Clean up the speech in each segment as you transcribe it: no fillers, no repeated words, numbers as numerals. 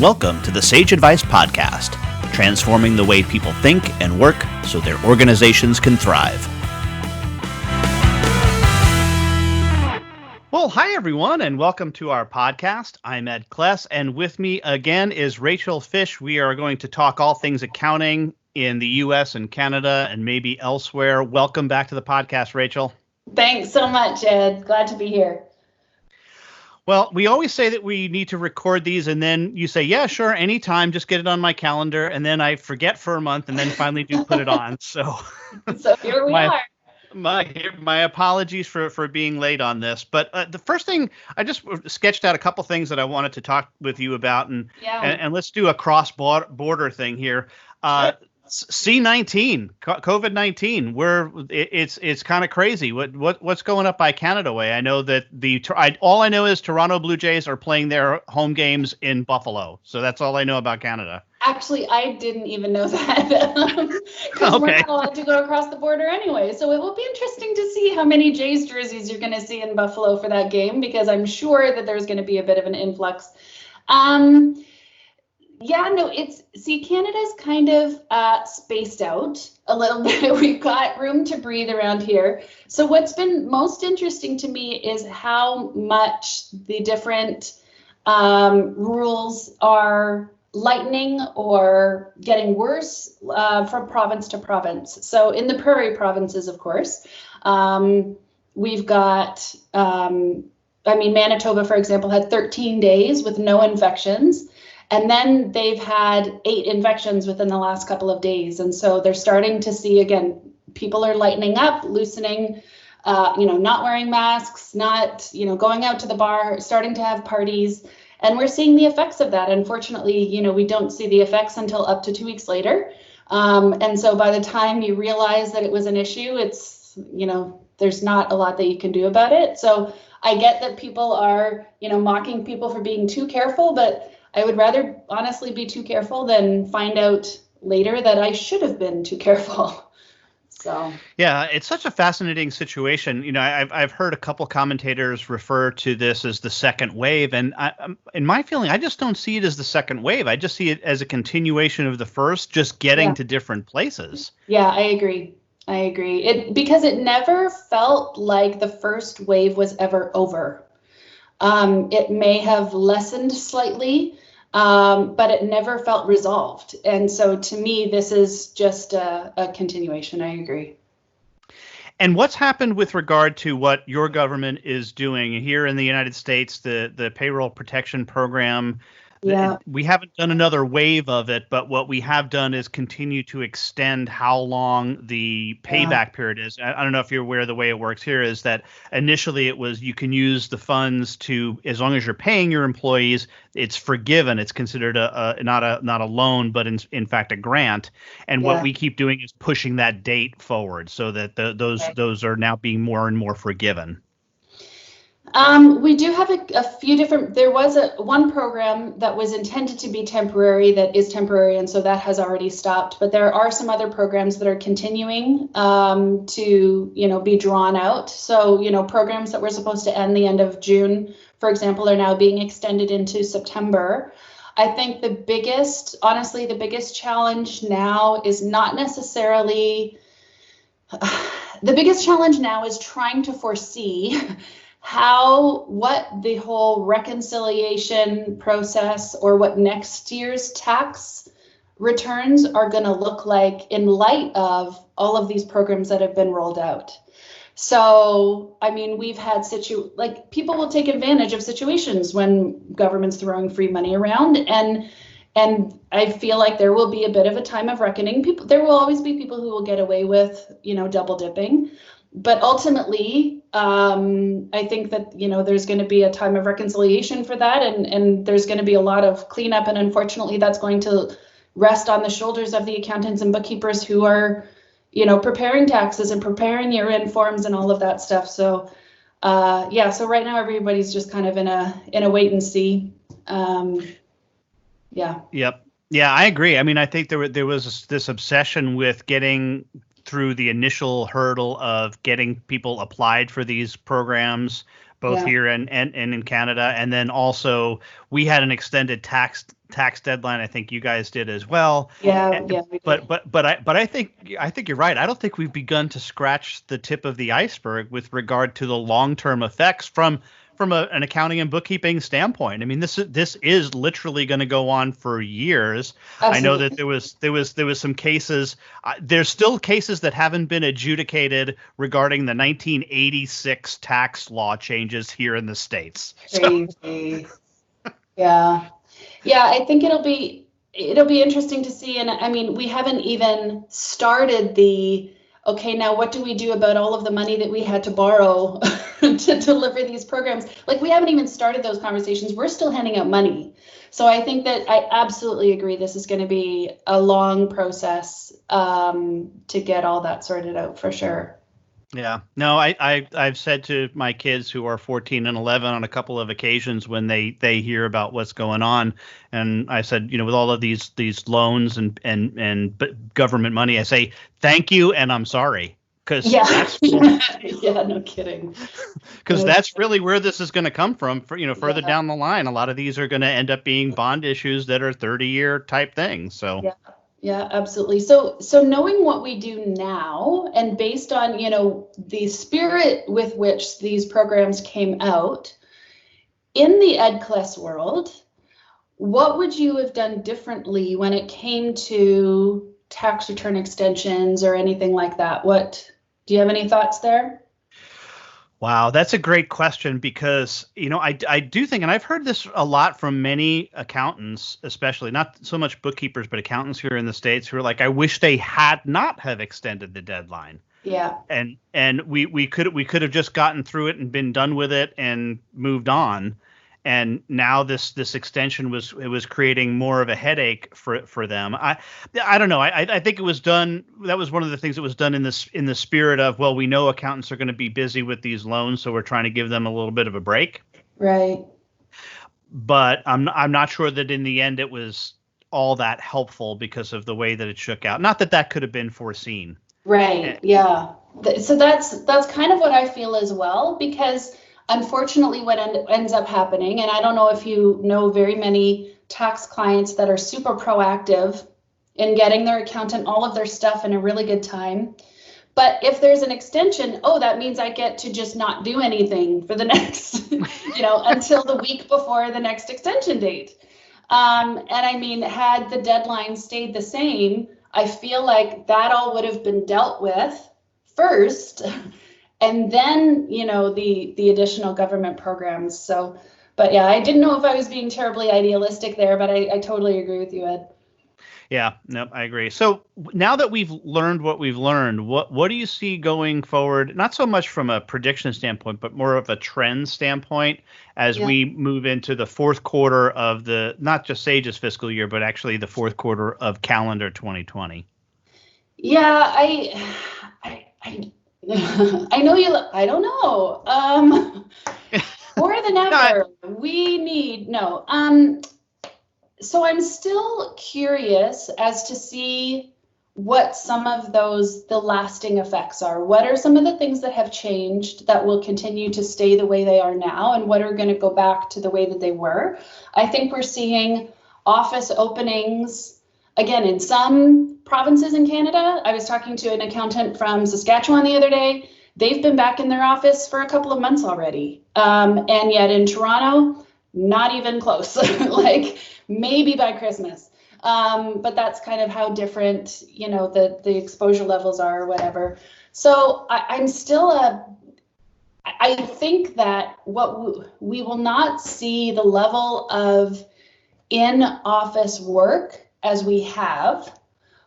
Welcome to the Sage Advice Podcast, transforming the way people think and work so their organizations can thrive. Well, hi, everyone, and welcome to our podcast. I'm Ed Kless, and with me again is Rachel Fisch. We are going to talk all things accounting in the U.S. and Canada and maybe elsewhere. Welcome back to the podcast, Rachel. Thanks so much, Ed. Glad to be here. Well, we always say that we need to record these, and then you say, yeah, sure, anytime, just get it on my calendar, and then I forget for a month, and then finally do put it on. So here we are. My apologies for being late on this. But the first thing, I just sketched out a couple things that I wanted to talk with you about, and let's do a cross-border thing here. Sure. C-19, COVID-19, where it's kind of crazy. What's going up by Canada way? I know that all I know is Toronto Blue Jays are playing their home games in Buffalo. So that's all I know about Canada. Actually, I didn't even know that because we're not allowed to go across the border anyway. So it will be interesting to see how many Jays jerseys you're going to see in Buffalo for that game, because I'm sure that there's going to be a bit of an influx. Canada's kind of spaced out a little bit. We've got room to breathe around here. So what's been most interesting to me is how much the different rules are lightening or getting worse from province to province. So in the prairie provinces, of course, we've got, Manitoba, for example, had 13 days with no infections. And then they've had 8 infections within the last couple of days. And so they're starting to see, again, people are lightening up, loosening, not wearing masks, not, going out to the bar, starting to have parties. And we're seeing the effects of that. Unfortunately, we don't see the effects until up to 2 weeks later. And so by the time you realize that it was an issue, it's, there's not a lot that you can do about it. So I get that people are, mocking people for being too careful, but I would rather honestly be too careful than find out later that I should have been too careful. So yeah, it's such a fascinating situation. I've heard a couple commentators refer to this as the second wave, and in my feeling, I just don't see it as the second wave. I just see it as a continuation of the first, just getting to different places. Yeah, I agree. Because it never felt like the first wave was ever over. It may have lessened slightly, but it never felt resolved. And so to me, this is just a continuation. I agree. And what's happened with regard to what your government is doing here in the United States, the payroll protection program? Yeah. We haven't done another wave of it, but what we have done is continue to extend how long the payback period is. I don't know if you're aware, the way it works here is that initially it was you can use the funds to, as long as you're paying your employees, it's forgiven. It's considered not a loan, but in fact a grant. And what we keep doing is pushing that date forward so that those are now being more and more forgiven. We do have a few different, there was one program that was intended to be temporary that is temporary, and so that has already stopped. But there are some other programs that are continuing to, be drawn out. So, programs that were supposed to end the end of June, for example, are now being extended into September. I think the biggest challenge now is not necessarily, the biggest challenge now is trying to foresee what the whole reconciliation process or what next year's tax returns are going to look like in light of all of these programs that have been rolled out. So, we've had people will take advantage of situations when government's throwing free money around, and I feel like there will be a bit of a time of reckoning. There will always be people who will get away with, double dipping. But ultimately, I think that, there's going to be a time of reconciliation for that. And there's going to be a lot of cleanup. And unfortunately, that's going to rest on the shoulders of the accountants and bookkeepers who are, preparing taxes and preparing year-end forms and all of that stuff. So, so right now, everybody's just kind of in a wait and see. Yep. Yeah, I agree. I think there was this obsession with getting through the initial hurdle of getting people applied for these programs both here and in Canada. And then also we had an extended tax deadline. I think you guys did as well. Yeah. We did. But I think you're right. I don't think we've begun to scratch the tip of the iceberg with regard to the long-term effects from an accounting and bookkeeping standpoint. I mean, this is literally going to go on for years. Absolutely. I know that there was some cases. There's still cases that haven't been adjudicated regarding the 1986 tax law changes here in the States. Crazy. Yeah. I think it'll be interesting to see. And I mean, we haven't even started okay, now what do we do about all of the money that we had to borrow to deliver these programs? Like, we haven't even started those conversations. We're still handing out money. So I think that I absolutely agree. This is going to be a long process to get all that sorted out for sure. Yeah, no, I've said to my kids who are 14 and 11 on a couple of occasions when they hear about what's going on, and I said, with all of these loans and government money, I say thank you and I'm sorry, because that's no kidding, because that's really where this is going to come from. Further down the line, a lot of these are going to end up being bond issues that are 30-year type things. So. Yeah, absolutely. So knowing what we do now, and based on, the spirit with which these programs came out in the EdClass world, what would you have done differently when it came to tax return extensions or anything like that? Do you have any thoughts there? Wow, that's a great question because, I do think, and I've heard this a lot from many accountants, especially not so much bookkeepers, but accountants here in the States who are like, I wish they had not have extended the deadline. Yeah. And we could have just gotten through it and been done with it and moved on. And now this extension was creating more of a headache for them. I don't know. I think it was done. That was one of the things that was done in the spirit of, well, we know accountants are going to be busy with these loans, so we're trying to give them a little bit of a break. Right. But I'm not sure that in the end it was all that helpful because of the way that it shook out. Not that could have been foreseen. Right. Yeah. So that's kind of what I feel as well, because unfortunately, what ends up happening, and I don't know if you know very many tax clients that are super proactive in getting their accountant all of their stuff in a really good time. But if there's an extension, that means I get to just not do anything for the next, until the week before the next extension date. And I mean, had the deadline stayed the same, I feel like that all would have been dealt with first. And then, the additional government programs. So, but yeah, I didn't know if I was being terribly idealistic there, but I totally agree with you, Ed. Yeah, no, I agree. So now that we've learned what we've learned, what do you see going forward? Not so much from a prediction standpoint, but more of a trend standpoint as we move into the fourth quarter of not just Sage's fiscal year, but actually the fourth quarter of calendar 2020. Yeah, I know you. I don't know. More than ever, we need So I'm still curious as to see what some of the lasting effects are. What are some of the things that have changed that will continue to stay the way they are now, and what are going to go back to the way that they were? I think we're seeing office openings again in some provinces in Canada. I was talking to an accountant from Saskatchewan the other day. They've been back in their office for a couple of months already. And yet in Toronto, not even close, like maybe by Christmas. But that's kind of how different, the exposure levels are or whatever. So I'm still I think that we will not see the level of in-office work as we have,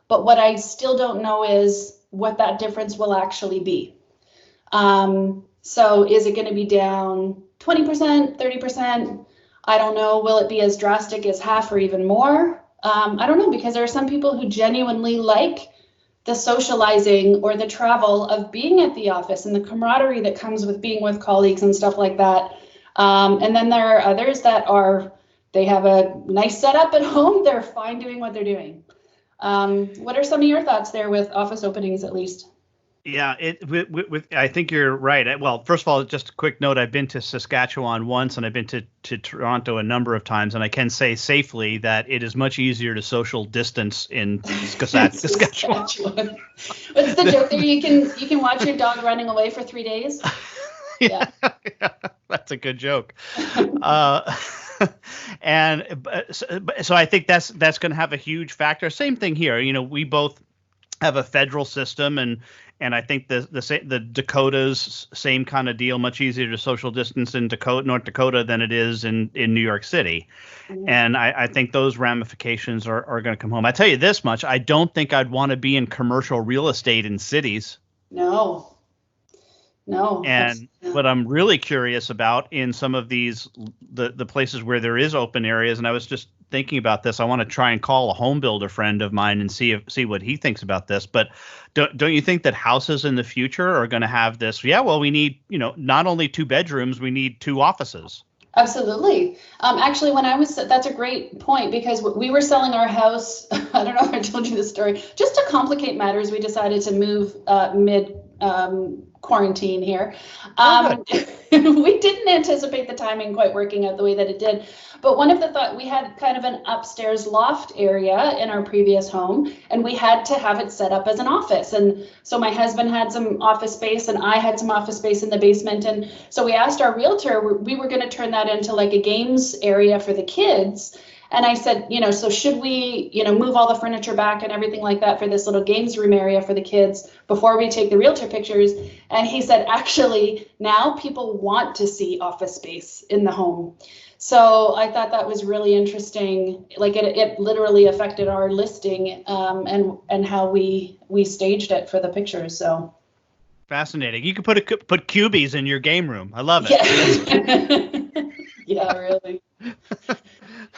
but what I still don't know is what that difference will actually be. So is it going to be down 20%, 30%? I don't know. Will it be as drastic as half or even more? I don't know, because there are some people who genuinely like the socializing or the travel of being at the office and the camaraderie that comes with being with colleagues and stuff like that. And then there are others that they have a nice setup at home. They're fine doing what they're doing. What are some of your thoughts there with office openings, at least? Yeah, I think you're right. Well, first of all, just a quick note: I've been to Saskatchewan once, and I've been to Toronto a number of times, and I can say safely that it is much easier to social distance in Saskatchewan. What's the joke there? You can watch your dog running away for 3 days. Yeah, that's a good joke. And so I think that's going to have a huge factor. Same thing here. We both have a federal system, and I think the Dakotas, same kind of deal. Much easier to social distance in North Dakota than it is in New York City. Mm-hmm. And I think those ramifications are going to come home. I tell you this much: I don't think I'd want to be in commercial real estate in cities. No. And what I'm really curious about in some of these the places where there is open areas, and I was just thinking about this. I want to try and call a home builder friend of mine and see what he thinks about this. But don't you think that houses in the future are going to have this? Yeah, well, we need not only 2 bedrooms, we need 2 offices. Absolutely. Actually, that's a great point, because we were selling our house. I don't know if I told you this story. Just to complicate matters, we decided to move mid quarantine here. We didn't anticipate the timing quite working out the way that it did. But one of the thought, we had kind of an upstairs loft area in our previous home, and we had to have it set up as an office. And so my husband had some office space, and I had some office space in the basement. And so we asked our realtor, we were going to turn that into like a games area for the kids. And I said, so should we, move all the furniture back and everything like that for this little games room area for the kids before we take the realtor pictures? And he said, actually, now people want to see office space in the home. So I thought that was really interesting. Like it literally affected our listing and how we staged it for the pictures. So fascinating. You could put cubies in your game room. I love it. Yeah, yeah, really.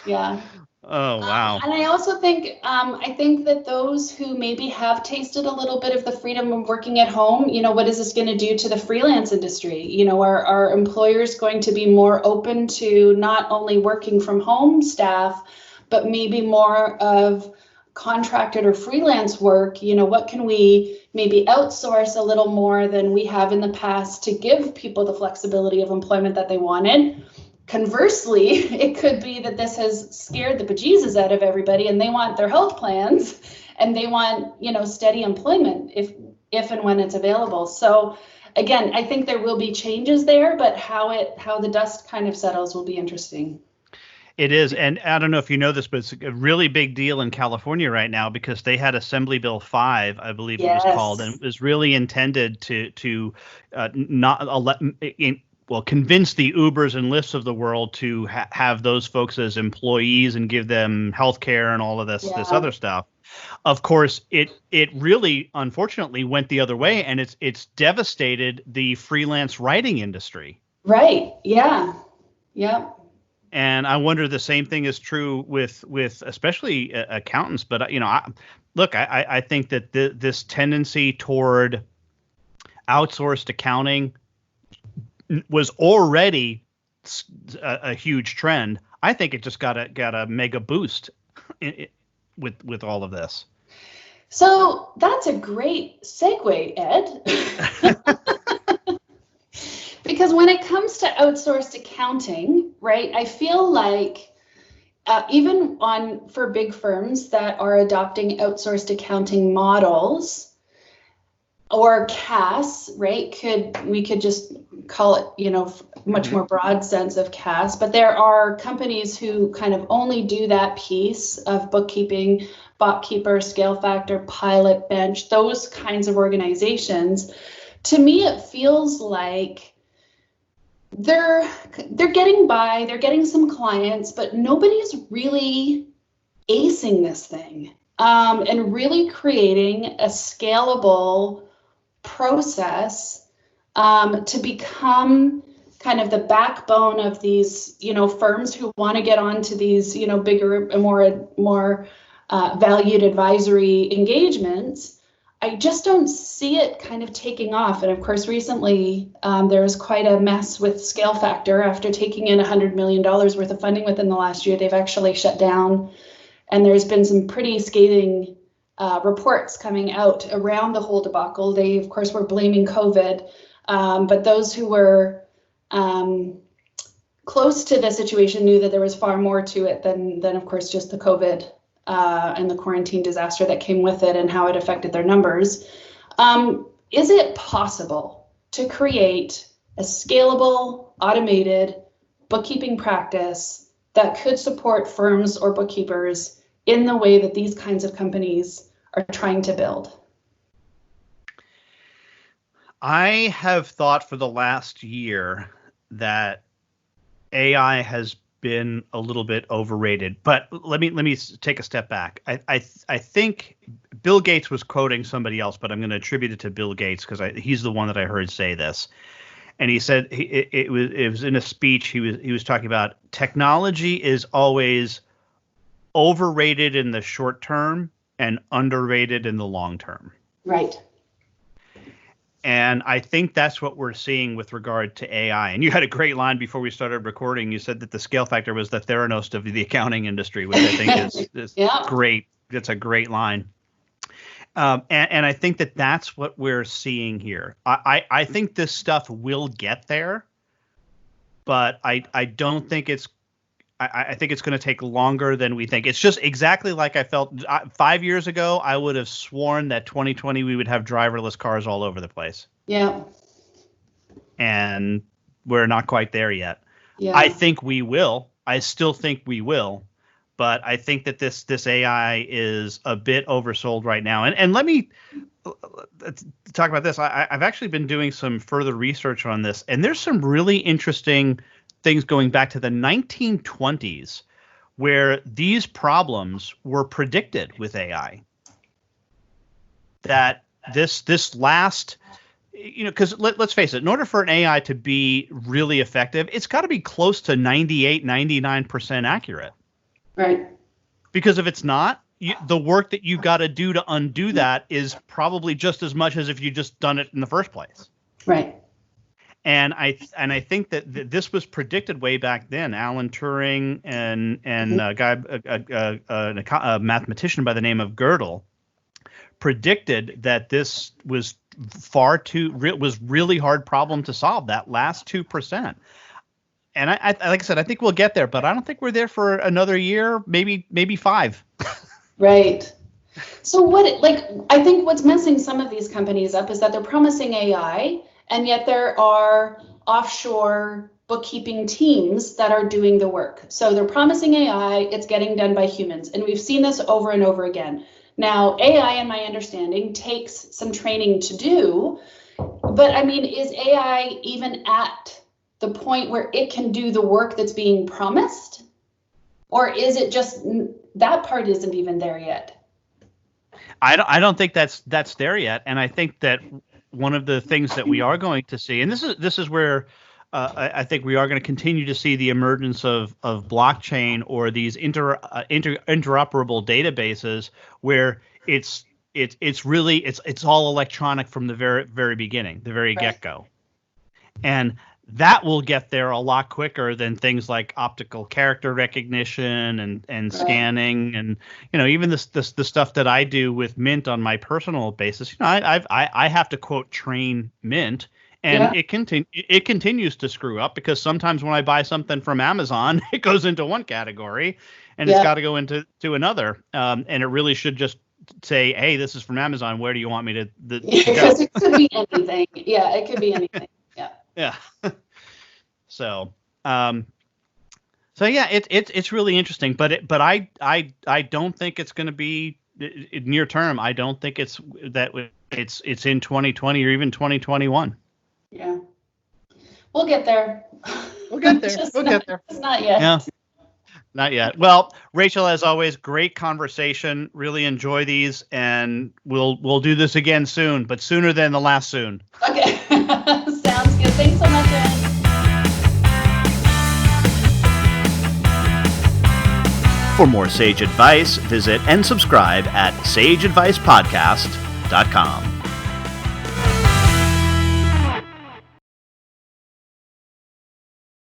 Yeah. Oh, wow. And I also think, I think that those who maybe have tasted a little bit of the freedom of working at home, what is this going to do to the freelance industry? Are employers going to be more open to not only working from home staff, but maybe more of contracted or freelance work? What can we maybe outsource a little more than we have in the past to give people the flexibility of employment that they wanted? Conversely, it could be that this has scared the bejesus out of everybody, and they want their health plans and they want, steady employment if and when it's available. So again, I think there will be changes there, but how the dust kind of settles will be interesting. It is. And I don't know if you know this, but it's a really big deal in California right now, because they had Assembly Bill 5, I believe it was called, and it was really intended to convince the Ubers and Lyfts of the world to have those folks as employees and give them health care and all of this other stuff. Of course, it really, unfortunately, went the other way, and it's devastated the freelance writing industry. Right. Yeah. Yep. And I wonder the same thing is true with especially accountants. But I think that this tendency toward outsourced accounting was already a huge trend. I think it just got a mega boost with all of this. So that's a great segue, Ed. Because when it comes to outsourced accounting, right, I feel like even for big firms that are adopting outsourced accounting models, or CAS, right? We could just call it, much more broad sense of CAS, but there are companies who kind of only do that piece of bookkeeping, BotKeeper, Scale Factor, Pilot, Bench, those kinds of organizations. To me, it feels like they're getting by, they're getting some clients, but nobody's really acing this thing and really creating a scalable process to become kind of the backbone of these, firms who want to get onto these, bigger and more valued advisory engagements. I just don't see it kind of taking off. And of course, recently there was quite a mess with Scale Factor. After taking in $100 million worth of funding within the last year, they've actually shut down. And there's been some pretty scathing reports coming out around the whole debacle. They, of course, were blaming COVID, but those who were close to the situation knew that there was far more to it than of course, just the COVID and the quarantine disaster that came with it and how it affected their numbers. Is it possible to create a scalable, automated bookkeeping practice that could support firms or bookkeepers in the way that these kinds of companies are trying to build? I have thought for the last year that AI has been a little bit overrated, but let me take a step back. I think Bill Gates was quoting somebody else, but I'm going to attribute it to Bill Gates because he's the one that I heard say this. And he said it was in a speech. He was talking about technology is always overrated in the short term and underrated in the long term. Right. And I think that's what we're seeing with regard to AI. And you had a great line before we started recording. You said that the scale factor was the Theranos of the accounting industry, which I think is yeah. Great. That's a great line. And I think that that's what we're seeing here. I think this stuff will get there, but I don't think it's. I think it's going to take longer than we think. It's just exactly like I felt 5 years ago. I would have sworn that 2020 we would have driverless cars all over the place. Yeah. And we're not quite there yet. Yeah. I think we will. I still think we will. But I think that this AI is a bit oversold right now. And let me talk about this. I've actually been doing some further research on this, and there's some really interesting things going back to the 1920s where these problems were predicted with AI. That this last, because let's face it, in order for an AI to be really effective, it's got to be close to 98, 99% accurate. Right. Because if it's not, the work that you got to do to undo that is probably just as much as if you just done it in the first place. Right. And I think that this was predicted way back then. Alan Turing and a mathematician by the name of Gödel predicted that this was was really hard problem to solve, that last 2%. And I like I said, I think we'll get there, but I don't think we're there for another year, maybe 5. Right. So I think what's messing some of these companies up is that they're promising AI, and yet there are offshore bookkeeping teams that are doing the work. So they're promising AI, it's getting done by humans. And we've seen this over and over again. Now, AI, in my understanding, takes some training to do. But I mean, is AI even at the point where it can do the work that's being promised? Or is it just that part isn't even there yet? I don't think that's there yet. And I think that one of the things that we are going to see, and this is where I think we are going to continue to see the emergence of blockchain or these interoperable databases where it's all electronic from the very beginning, the very get-go. And that will get there a lot quicker than things like optical character recognition and scanning, and even the stuff that I do with Mint on my personal basis. I have to quote train Mint, and it continues to screw up because sometimes when I buy something from Amazon, it goes into one category, and it's got to go into another, and it really should just say, "Hey, this is from Amazon. Where do you want me to?" Because it could be anything. Yeah, it could be anything. Yeah. Yeah. So yeah, it's really interesting, but I don't think it's going to be near term. I don't think it's in 2020 or even 2021. Yeah. We'll get there. We'll get there. It's not yet. Yeah. Not yet. Well, Rachel, as always, great conversation. Really enjoy these, and we'll do this again soon, but sooner than the last soon. Okay. Sounds good. Thanks so much, Ed. For more Sage advice, visit and subscribe at sageadvicepodcast.com.